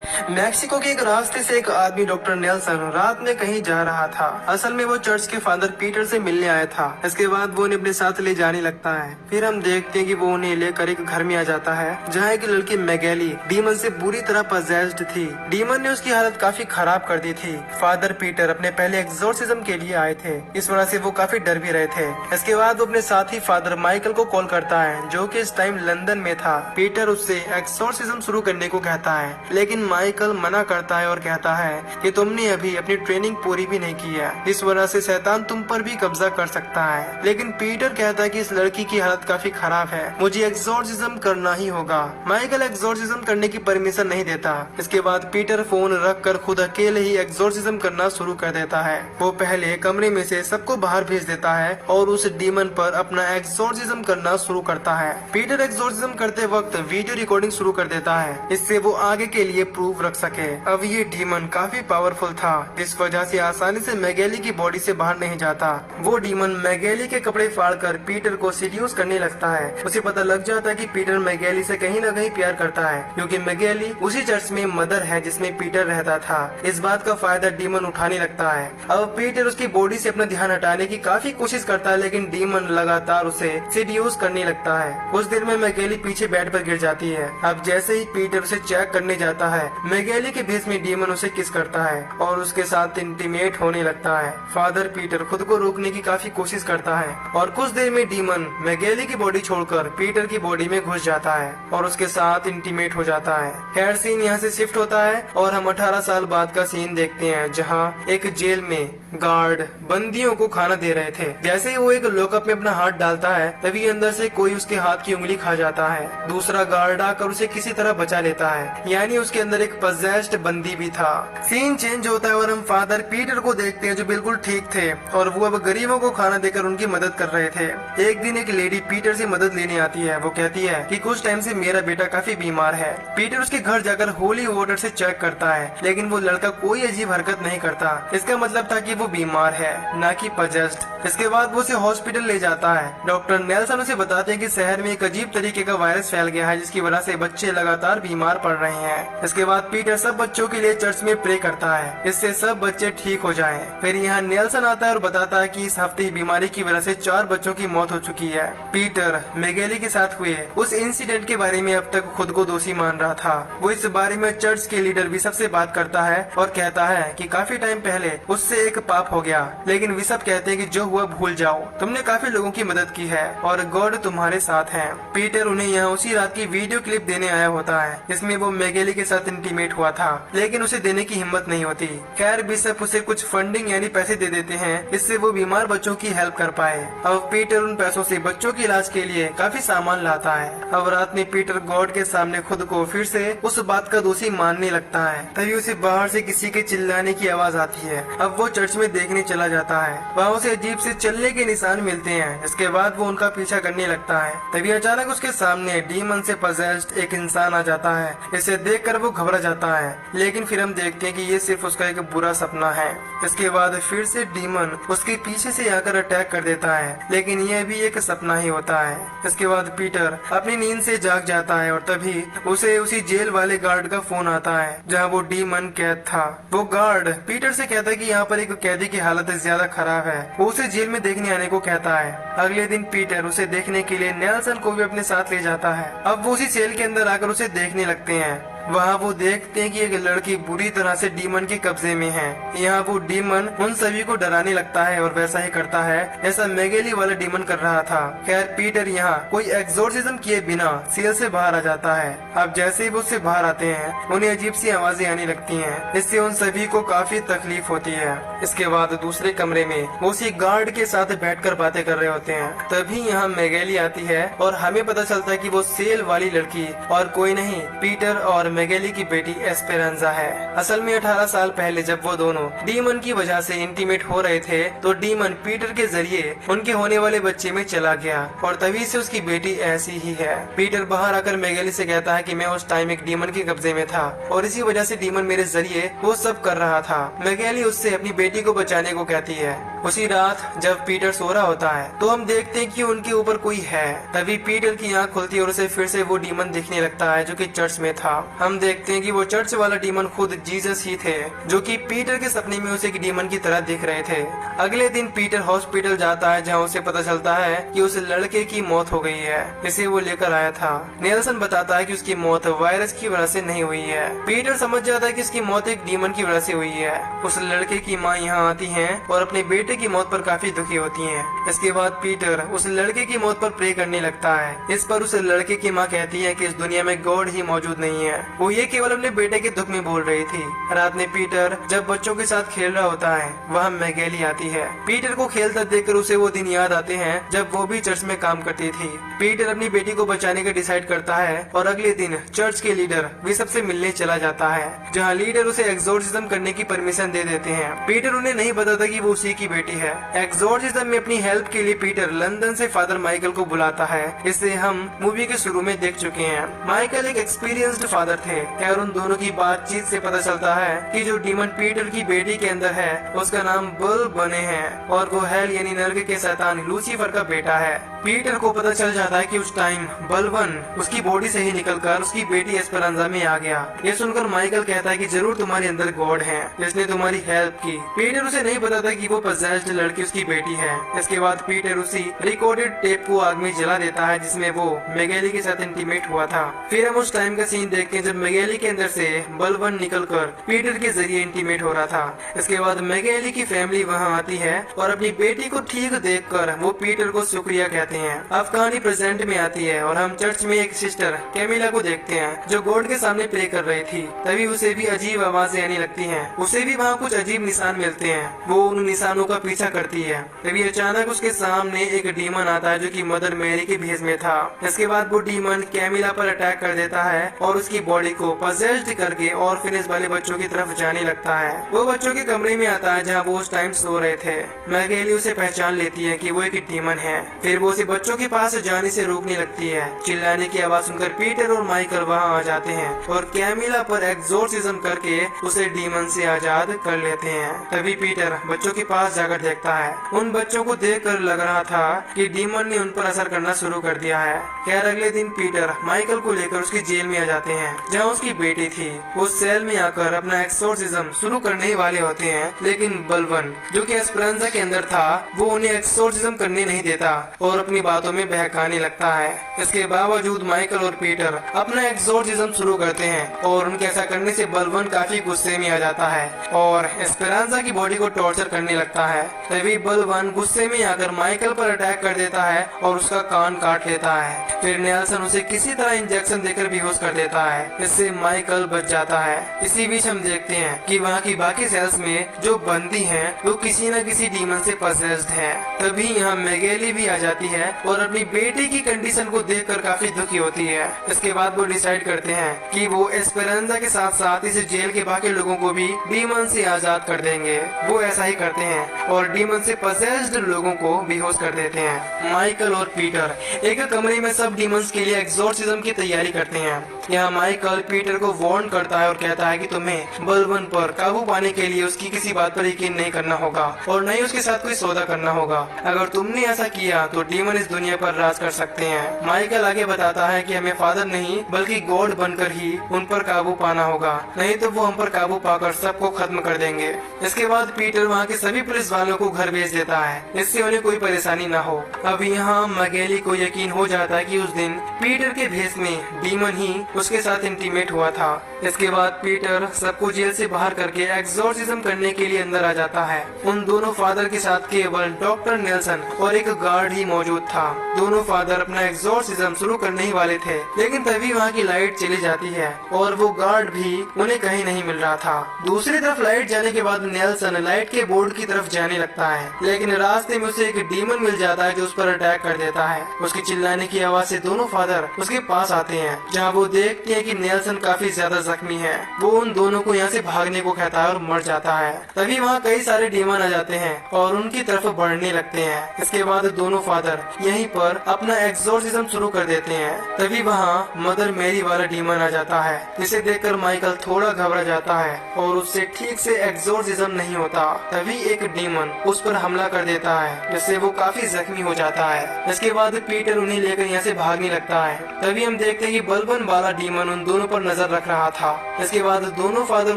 Mexico के एक रास्ते से एक आदमी डॉक्टर नेल्सन रात में कहीं जा रहा था। असल में वो चर्च के फादर पीटर से मिलने आया था। इसके बाद वो उन्हें अपने साथ ले जाने लगता है। फिर हम देखते हैं कि वो उन्हें लेकर एक घर में आ जाता है जहाँ एक लड़की मैगेली डीमन से बुरी तरह पजेस्ड थी। डीमन ने उसकी हालत काफी खराब कर दी थी। फादर पीटर अपने पहले एक्सोर्सिज्म के लिए आए थे, इस वजह से वो काफी डर भी रहे थे। इसके बाद वो अपने साथी फादर माइकल को कॉल करता है जो कि इस टाइम लंदन में था। पीटर उससे एक्सोर्सिज्म शुरू करने को कहता है, लेकिन माइकल मना करता है और कहता है कि तुमने अभी अपनी ट्रेनिंग पूरी भी नहीं की है, इस वजह से शैतान तुम पर भी कब्जा कर सकता है। लेकिन पीटर कहता है कि इस लड़की की हालत काफी खराब है, मुझे एक्सोर्सिज्म करना ही होगा। माइकल एक्सोर्सिज्म करने की परमिशन नहीं देता। इसके बाद पीटर फोन रख कर खुद अकेले ही एक्सोर्सिज्म करना शुरू कर देता है। वो पहले कमरे में से सबको बाहर भेज देता है और उस डीमन पर अपना एक्सोर्सिज्म करना शुरू करता है। पीटर एक्सोर्सिज्म करते वक्त वीडियो रिकॉर्डिंग शुरू कर देता है, इससे वो आगे के लिए प्रूफ रख सके। अब ये डीमन काफी पावरफुल था, इस वजह से आसानी से मैगेली की बॉडी से बाहर नहीं जाता। वो डीमन मैगेली के कपड़े फाड़कर पीटर को सीड्यूस करने लगता है। उसे पता लग जाता है कि पीटर मैगेली से कहीं न कहीं प्यार करता है, क्योंकि मैगेली उसी चर्च में मदर है जिसमें पीटर रहता था। इस बात का फायदा डीमन उठाने लगता है। अब पीटर उसकी बॉडी से अपना ध्यान हटाने की काफी कोशिश करता है, लेकिन डीमन लगातार उसे सीड्यूस करने लगता है। उस देर में मैगेली पीछे बेड पर गिर जाती है। अब जैसे ही पीटर उसे चेक करने जाता है, मैगेली के भेस में डीमन उसे किस करता है और उसके साथ इंटीमेट होने लगता है। फादर पीटर खुद को रोकने की काफी कोशिश करता है और कुछ देर में डीमन मैगेली की बॉडी छोड़कर पीटर की बॉडी में घुस जाता है और उसके साथ इंटीमेट हो जाता है। खैर सीन यहाँ से शिफ्ट होता है और हम 18 साल बाद का सीन देखते हैं, जहाँ एक जेल में गार्ड बंदियों को खाना दे रहे थे। जैसे ही वो एक लॉकअप में अपना हाथ डालता है, तभी अंदर से कोई उसके हाथ की उंगली खा जाता है। दूसरा गार्ड आकर उसे किसी तरह बचा लेता है, यानी उसके अंदर एक पजेस्ड बंदी भी था। सीन चेंज होता है और हम फादर पीटर को देखते हैं जो बिल्कुल ठीक थे और वो अब गरीबों को खाना देकर उनकी मदद कर रहे थे। एक दिन एक लेडी पीटर से मदद लेने आती है। वो कहती है कि कुछ टाइम से मेरा बेटा काफी बीमार है। पीटर उसके घर जाकर होली वाटर से चेक करता है, लेकिन वो लड़का कोई अजीब हरकत नहीं करता। इसका मतलब था कि वो बीमार है, ना कि पजेस्ड। इसके बाद वो उसे हॉस्पिटल ले जाता है। डॉक्टर नेल्सन उसे बताते हैं कि शहर में एक अजीब तरीके का वायरस फैल गया है, जिसकी वजह से बच्चे लगातार बीमार पड़ रहे हैं। इसके बाद पीटर सब बच्चों के लिए चर्च में प्रे करता है, इससे सब बच्चे ठीक हो जाएं। फिर यहाँ नेल्सन आता है और बताता है कि इस हफ्ते बीमारी की वजह से 4 बच्चों की मौत हो चुकी है। पीटर मैगेली के साथ हुए उस इंसिडेंट के बारे में अब तक खुद को दोषी मान रहा था। वो इस बारे में चर्च के लीडर बिशप से बात करता है और कहता है कि काफी टाइम पहले उससे एक पाप हो गया, लेकिन बिशप कहते हैं कि जो हुआ भूल जाओ, तुमने काफी लोगों की मदद की है और गॉड तुम्हारे साथ है। पीटर उन्हें यहाँ उसी रात की वीडियो क्लिप देने आया होता है, जिसमें वो मैगेली के साथ इंटीमेट हुआ था, लेकिन उसे देने की हिम्मत नहीं होती। खैर बिशप उसे कुछ फंडिंग यानी पैसे दे देते हैं, इससे वो बीमार बच्चों की हेल्प कर पाए। अब पीटर उन पैसों से बच्चों के इलाज के लिए काफी सामान लाता है। अब रात में पीटर गॉड के सामने खुद को फिर से उस बात का दोषी मानने लगता है। तभी उसे बाहर से किसी के चिल्लाने की आवाज आती है। अब वो चर्च में देखने चला जाता है। वहाँ उसे अजीब से चलने के निशान मिलते हैं। इसके बाद वो उनका पीछा करने लगता है। तभी अचानक उसके सामने डीमन से पजेस्ड एक इंसान आ जाता है। इसे देखकर वो घबरा जाता है, लेकिन फिर हम देखते हैं कि ये सिर्फ उसका एक बुरा सपना है। इसके बाद फिर से डीमन उसके पीछे से आकर अटैक कर देता है, लेकिन यह भी एक सपना ही होता है। इसके बाद पीटर अपनी नींद से जाग जाता है और तभी उसे उसी जेल वाले गार्ड का फोन आता है, जहाँ वो डीमन कैद था। वो गार्ड पीटर से कहता है कि यहाँ पर एक कैदी की हालत ज्यादा खराब है। वो उसे जेल में देखने आने को कहता है। अगले दिन पीटर उसे देखने के लिए नेल्सन को भी अपने साथ ले जाता है। अब वो उसी सेल के अंदर आकर उसे देखने लगते हैं। वहाँ वो देखते हैं कि एक लड़की बुरी तरह से डीमन के कब्जे में है। यहाँ वो डीमन उन सभी को डराने लगता है और वैसा ही करता है जैसा मैगेली वाला डीमन कर रहा था। खैर पीटर यहाँ कोई एक्सोर्सिज्म किए बिना सेल से बाहर आ जाता है। अब जैसे ही वो उससे बाहर आते हैं, उन्हें अजीब सी आवाजें आने लगती हैं। इससे उन सभी को काफी तकलीफ होती है। इसके बाद दूसरे कमरे में वो उसी गार्ड के साथ बैठकर बातें कर रहे होते हैं। तभी यहाँ मैगेली आती है और हमें पता चलता है कि वो सेल वाली लड़की और कोई नहीं, पीटर और मैगेली की बेटी एस्पेरांजा है। असल में 18 साल पहले जब वो दोनों डीमन की वजह से इंटीमेट हो रहे थे, तो डीमन पीटर के जरिए उनके होने वाले बच्चे में चला गया और तभी से उसकी बेटी ऐसी ही है। पीटर बाहर आकर मैगेली से कहता है कि मैं उस टाइम एक डीमन के कब्जे में था और इसी वजह से डीमन मेरे जरिए वो सब कर रहा था। मैगेली उससे अपनी बेटी को बचाने को कहती है। उसी रात जब पीटर सो रहा होता है, तो हम देखते हैं कि उनके ऊपर कोई है। तभी पीटर की आंख खुलती है और उसे फिर से वो डीमन दिखने लगता है जो कि चर्च में था। हम देखते हैं कि वो चर्च वाला डीमन खुद जीसस ही थे, जो कि पीटर के सपने में उसे एक डीमन की तरह दिख रहे थे। अगले दिन पीटर हॉस्पिटल जाता है, जहाँ उसे पता चलता है कि उस लड़के की मौत हो गई है, इसे वो लेकर आया था। नेल्सन बताता है कि उसकी मौत वायरस की वजह से नहीं हुई है। पीटर समझ जाता है कि इसकी मौत एक डीमन की वजह से हुई है। उस लड़के की माँ यहाँ आती है और अपने बेटे की मौत पर काफी दुखी होती है। इसके बाद पीटर उस लड़के की मौत पर प्रे करने लगता है। इस पर उस लड़के की माँ कहती है कि इस दुनिया में गॉड ही मौजूद नहीं है, वो ये केवल अपने बेटे के दुख में बोल रही थी। रात में पीटर जब बच्चों के साथ खेल रहा होता है, वहाँ मैगेली आती है। पीटर को खेलता देखकर उसे वो दिन याद आते हैं जब वो भी चर्च में काम करती थी। पीटर अपनी बेटी को बचाने का डिसाइड करता है और अगले दिन चर्च के लीडर बिशप से मिलने चला जाता है, जहाँ लीडर उसे एक्सोर्सिज्म करने की परमिशन दे देते हैं। पीटर उन्हें नहीं बताता कि वो उसी की बेटी है। एक्सोर्सिज्म में अपनी हेल्प के लिए पीटर लंदन से फादर माइकल को बुलाता है। इसे हम मूवी के शुरू में देख चुके हैं। माइकल एक एक्सपीरियंस्ड फादर थे और उन दोनों की बातचीत से पता चलता है कि जो डीमन पीटर की बेटी के अंदर है उसका नाम बल बने है और वो हेल यानी नर्क के शैतान लूसीफर का बेटा है। पीटर को पता चल जाता है कि उस टाइम बलवन उसकी बॉडी से ही निकलकर उसकी बेटी एस्पेरांजा में आ गया। ये सुनकर माइकल कहता है कि जरूर तुम्हारे अंदर गॉड है जिसने तुम्हारी हेल्प की। पीटर उसे नहीं बताता कि वो पजेस्ड लड़की उसकी बेटी है। इसके बाद पीटर उसी रिकॉर्डेड टेप को आग में जला देता है जिसमें वो मैगेली के साथ इंटीमेट हुआ था। फिर हम उस टाइम का सीन देखते हैं जब मैगेली के अंदर से बलवन निकलकर पीटर के जरिए इंटीमेट हो रहा था। इसके बाद मैगेली की फैमिली वहाँ आती है और अपनी बेटी को ठीक देखकर वो पीटर को शुक्रिया कहते हैं। अब कहानी प्रेजेंट में आती है और हम चर्च में एक सिस्टर कैमिला को देखते हैं जो गॉड के सामने प्रे कर रही थी। तभी उसे भी अजीब आवाजें आने लगती हैं। उसे भी वहाँ कुछ अजीब निशान मिलते हैं। वो उन निशानों का पीछा करती है। तभी अचानक उसके सामने एक डीमन आता है जो कि मदर मैरी के भेष में था। इसके बाद वो डीमन कैमिला पर अटैक कर देता है और उसकी बॉडी को पजेस्ड करके ऑर्फनेज वाले बच्चों की तरफ जाने लगता है। वो बच्चों के कमरे में आता है जहाँ वो उस टाइम सो रहे थे। मैगेली उसे पहचान लेती है कि वो एक डीमन है। फिर वो उसे बच्चों के पास जाने से रोकने लगती है। चिल्लाने की आवाज सुनकर पीटर और माइकल वहाँ आ जाते हैं और कैमिला पर एक्सोर्सिज्म करके उसे डीमन से आजाद कर लेते हैं। तभी पीटर बच्चों के पास जाकर देखता है। उन बच्चों को देखकर लग रहा था कि डीमन ने उन पर असर करना शुरू कर दिया है। खैर अगले दिन पीटर माइकल को लेकर उसकी जेल में आ जाते हैं जहाँ उसकी बेटी थी। वो सेल में आकर अपना एक्सोर्सिज्म शुरू करने ही वाले होते हैं, लेकिन बलवन जो कि एस्पेरांजा के अंदर था वो उन्हें एक्सोर्सिज्म करने नहीं देता और अपनी बातों में बहकाने लगता है। इसके बावजूद माइकल और पीटर अपना एक्सोर्सिज्म शुरू करते हैं और उनके ऐसा करने से बलवन काफी गुस्से में आ जाता है और एस्पेरांजा की बॉडी को टॉर्चर करने लगता है। तभी बलवन गुस्से में आकर माइकल पर अटैक कर देता है और उसका कान काट लेता है। फिर नेल्सन उसे किसी तरह इंजेक्शन देकर बेहोश कर देता है। इससे माइकल बच जाता है। इसी बीच हम देखते हैं कि वहाँ की बाकी सेल्स में जो बंदी हैं वो किसी न किसी डीमन से पसेस्ड हैं। तभी यहाँ मैगेली भी आ जाती है और अपनी बेटी की कंडीशन को देखकर काफी दुखी होती है। इसके बाद वो डिसाइड करते हैं कि वो एस्पेरांजा के साथ साथ इस जेल के बाकी लोगों को भी डीमन से आजाद कर देंगे। वो ऐसा ही करते हैं और डीमन से पसेस्ड लोगों को बेहोश कर देते हैं। माइकल और पीटर एक कमरे में सब डीमंस के लिए एक्सोर्सिज्म की तैयारी करते हैं। यहाँ माइकल पीटर को वार्न करता है और कहता है कि तुम्हें बलवन पर काबू पाने के लिए उसकी किसी बात पर यकीन नहीं करना होगा और न ही उसके साथ कोई सौदा करना होगा। अगर तुमने ऐसा किया तो डीमन इस दुनिया पर राज कर सकते हैं। माइकल आगे बताता है कि हमें फादर नहीं बल्कि गॉड बनकर ही उन पर काबू पाना होगा, नहीं तो वो हम पर काबू पाकर सबको खत्म कर देंगे। इसके बाद पीटर वहाँ के सभी पुलिस वालों को घर भेज देता है, इससे उन्हें कोई परेशानी न हो। अब यहाँ मैगेली को यकीन हो जाता है कि उस दिन पीटर के भेष में डीमन ही उसके साथ इंटीमेट हुआ था। इसके बाद पीटर सबको जेल से बाहर करके एक्सोर्सिज्म करने के लिए अंदर आ जाता है। उन दोनों फादर के साथ केवल डॉक्टर नेल्सन और एक गार्ड ही मौजूद था। दोनों फादर अपना एक्सोर्सिज्म शुरू करने ही वाले थे, लेकिन तभी वहाँ की लाइट चली जाती है और वो गार्ड भी उन्हें कहीं नहीं मिल रहा था। दूसरी तरफ लाइट जाने के बाद नेल्सन लाइट के बोर्ड की तरफ जाने लगता है, लेकिन रास्ते में उसे एक डीमन मिल जाता है जो उस पर अटैक कर देता है। उसकी चिल्लाने की आवाज से दोनों फादर उसके पास आते हैं, जहाँ वो देखते हैं कि नेल्सन काफी ज्यादा जख्मी है। वो उन दोनों को यहाँ से भागने को कहता है और मर जाता है। तभी वहाँ कई सारे डीमन आ जाते हैं और उनकी तरफ बढ़ने लगते हैं। इसके बाद दोनों फादर यहीं पर अपना एक्सोर्सिज्म शुरू कर देते हैं। तभी वहाँ मदर मैरी वाला डीमन आ जाता है, जिसे देखकर माइकल थोड़ा घबरा जाता है और उससे ठीक से एक्सोर्सिज्म नहीं होता। तभी एक डीमन उस पर हमला कर देता है, जिससे वो काफी जख्मी हो जाता है। इसके बाद पीटर उन्हें लेकर यहाँ से भागने लगता है। तभी हम देखते हैं कि बलवन वाला डीमन उन दोनों दोनों पर नजर रख रहा था। इसके बाद दोनों फादर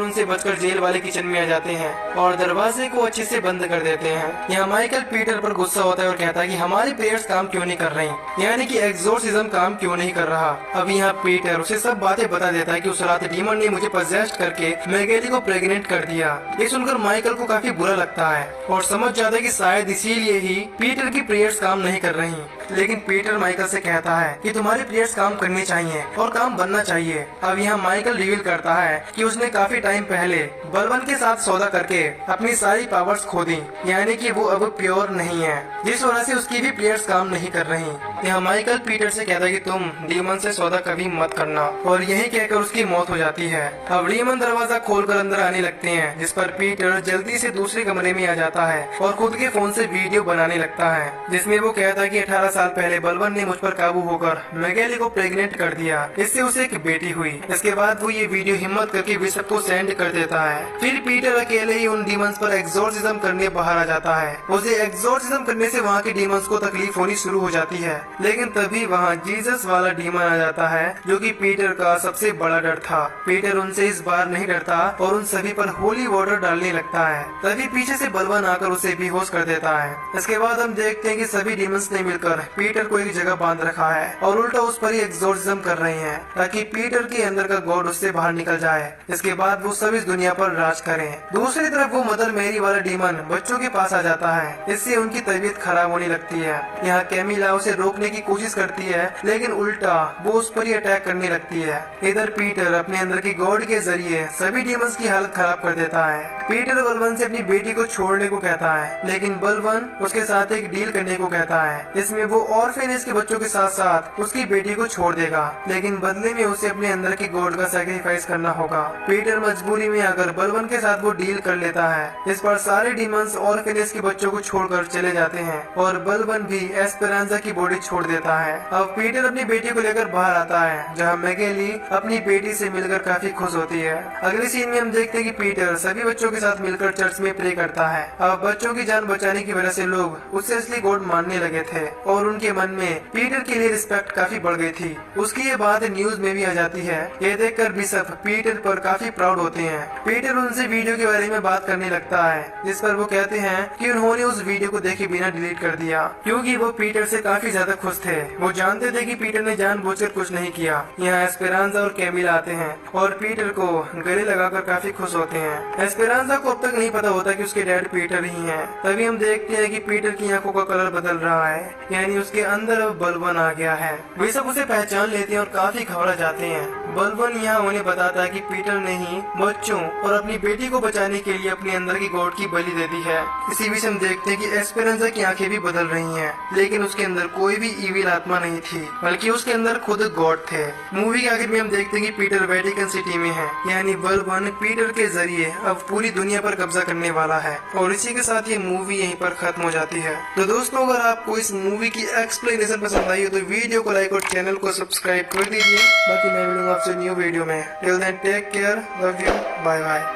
उनसे बचकर जेल वाले किचन में आ जाते हैं और दरवाजे को अच्छे से बंद कर देते हैं। यहाँ माइकल पीटर पर गुस्सा होता है और कहता है कि हमारे प्रेयर्स काम क्यों नहीं कर रही, यानी कि एक्सोर्सिज्म काम क्यों नहीं कर रहा। अब यहाँ पीटर उसे सब बातें बता देता है कि उस रात डीमन ने मुझे पजेस्ट करके मैगेली को प्रेग्नेंट कर दिया। ये सुनकर माइकल को काफी बुरा लगता है और समझ जाता है कि शायद इसीलिए ही पीटर की प्रेयर्स काम नहीं कर रही। लेकिन पीटर माइकल से कहता है कि तुम्हारी प्रेयर्स काम करनी चाहिए और काम बनना चाहिए। अब यहाँ माइकल रिवील करता है कि उसने काफी टाइम पहले बलवन के साथ सौदा करके अपनी सारी पावर्स खो दी, यानी कि वो अब प्योर नहीं है, जिस वजह से उसकी भी प्रेयर्स काम नहीं कर रही। यहाँ माइकल पीटर से कहता है कि तुम डीमन से सौदा कभी मत करना, और यही कहकर उसकी मौत हो जाती है। अब डीमन दरवाजा खोलकर अंदर आने लगते हैं, जिस पर पीटर जल्दी से दूसरे कमरे में आ जाता है और खुद के फोन से वीडियो बनाने लगता है, जिसमें वो कहता है कि 18 साल पहले बलवन ने मुझ पर काबू होकर मैगेली को प्रेग्नेंट कर दिया, इससे उसे एक बेटी हुई। इसके बाद वो ये वीडियो हिम्मत करके बिशप को सेंड कर देता है। फिर पीटर अकेले ही उन डीमंस पर एक्सोर्सिज्म करने बाहर आ जाता है। उसे एक्सोर्सिज्म करने से वहाँ के डीमंस को तकलीफ होनी शुरू हो जाती है, लेकिन तभी वहाँ जीसस वाला डीमन आ जाता है, जो कि पीटर का सबसे बड़ा डर था। पीटर उनसे इस बार नहीं डरता और उन सभी पर होली वाटर डालने लगता है। तभी पीछे से बलवन आकर उसे बेहोश कर देता है। इसके बाद हम देखते हैं कि सभी डीमंस ने मिलकर पीटर को एक जगह बांध रखा है और उल्टा उस पर ही एक्सोर्सिज्म कर रहे हैं, ताकि पीटर के अंदर का गॉड उससे बाहर निकल जाए। इसके बाद वो सब इस दुनिया पर राज करें। दूसरी तरफ वो मदर मेरी वाला डीमन बच्चों के पास आ जाता है, इससे उनकी तबीयत खराब होने लगती है। यहाँ कैमिला उसे रोकने की कोशिश करती है, लेकिन उल्टा वो उस पर ही अटैक करने लगती है। इधर पीटर अपने अंदर की गॉड के जरिए सभी डीमंस की हालत खराब कर देता है। पीटर बलवन से अपनी बेटी को छोड़ने को कहता है, लेकिन बलवन उसके साथ एक डील करने को कहता है। इसमें वो ऑर्फेनेज के बच्चों के साथ साथ उसकी बेटी को छोड़ देगा, लेकिन बदले में उसे अपने अंदर की गॉड का सैक्रिफाइस करना होगा। पीटर मजबूरी में आकर बलवन के साथ वो डील कर लेता है। इस पर सारे डीमंस ऑर्फेनेज के बच्चों को छोड़कर चले जाते हैं और बलवन भी एस्पेरांजा की बॉडी छोड़ देता है। अब पीटर अपनी बेटी को लेकर बाहर आता है, जहाँ मैगेली अपनी बेटी से मिलकर काफी खुश होती है। अगले सीन में हम देखते हैं कि पीटर सभी बच्चों के साथ मिलकर चर्च में प्रे करता है। अब बच्चों की जान बचाने की वजह से लोग उससे असली गॉड मानने लगे थे और उनके मन में पीटर के लिए रिस्पेक्ट काफी बढ़ गई थी। उसकी ये बात न्यूज में भी आ जाती है। ये देखकर बिशप पीटर पर काफी प्राउड होते हैं। पीटर उनसे वीडियो के बारे में बात करने लगता है, जिस पर वो कहते हैं कि उन्होंने उस वीडियो को देखे बिना डिलीट कर दिया, क्योंकि वो पीटर से काफी ज्यादा खुश थे। वो जानते थे कि पीटर ने जानबूझकर कुछ नहीं किया। यहाँ एस्पेरांजा और कैमिला आते हैं और पीटर को गले लगाकर काफी खुश होते हैं। एस्पेरांजा को अब तक नहीं पता होता कि उसके डैड पीटर ही हैं। तभी हम देखते हैं कि पीटर की आंखों का कलर बदल रहा है, यानी उसके अंदर अब बलवन आ गया है। वे सब उसे पहचान लेते हैं और काफी घबरा जाते हैं। बलवन यहाँ उन्हें बताता है कि पीटर ने ही बच्चों और अपनी बेटी को बचाने के लिए अपने अंदर की गॉड की बलि दे दी है। इसी बीच हम देखते हैं कि एस्पेरांजा की आंखें भी बदल रही हैं, लेकिन उसके अंदर कोई भी इविल आत्मा नहीं थी, बल्कि उसके अंदर खुद गॉड थे। मूवी के आखिर में हम देखते हैं कि पीटर वेटिकन सिटी में है, यानी बलवन पीटर के जरिए अब पूरी दुनिया पर कब्जा करने वाला है। और इसी के साथ ये मूवी यहीं पर खत्म हो जाती है। तो दोस्तों, अगर आपको इस मूवी की एक्सप्लेनेशन पसंद आई हो तो वीडियो को लाइक और चैनल को सब्सक्राइब कर दीजिए। बाकी मैं मिलूंगा आपसे न्यू वीडियो में। Till then take care, love you, bye bye.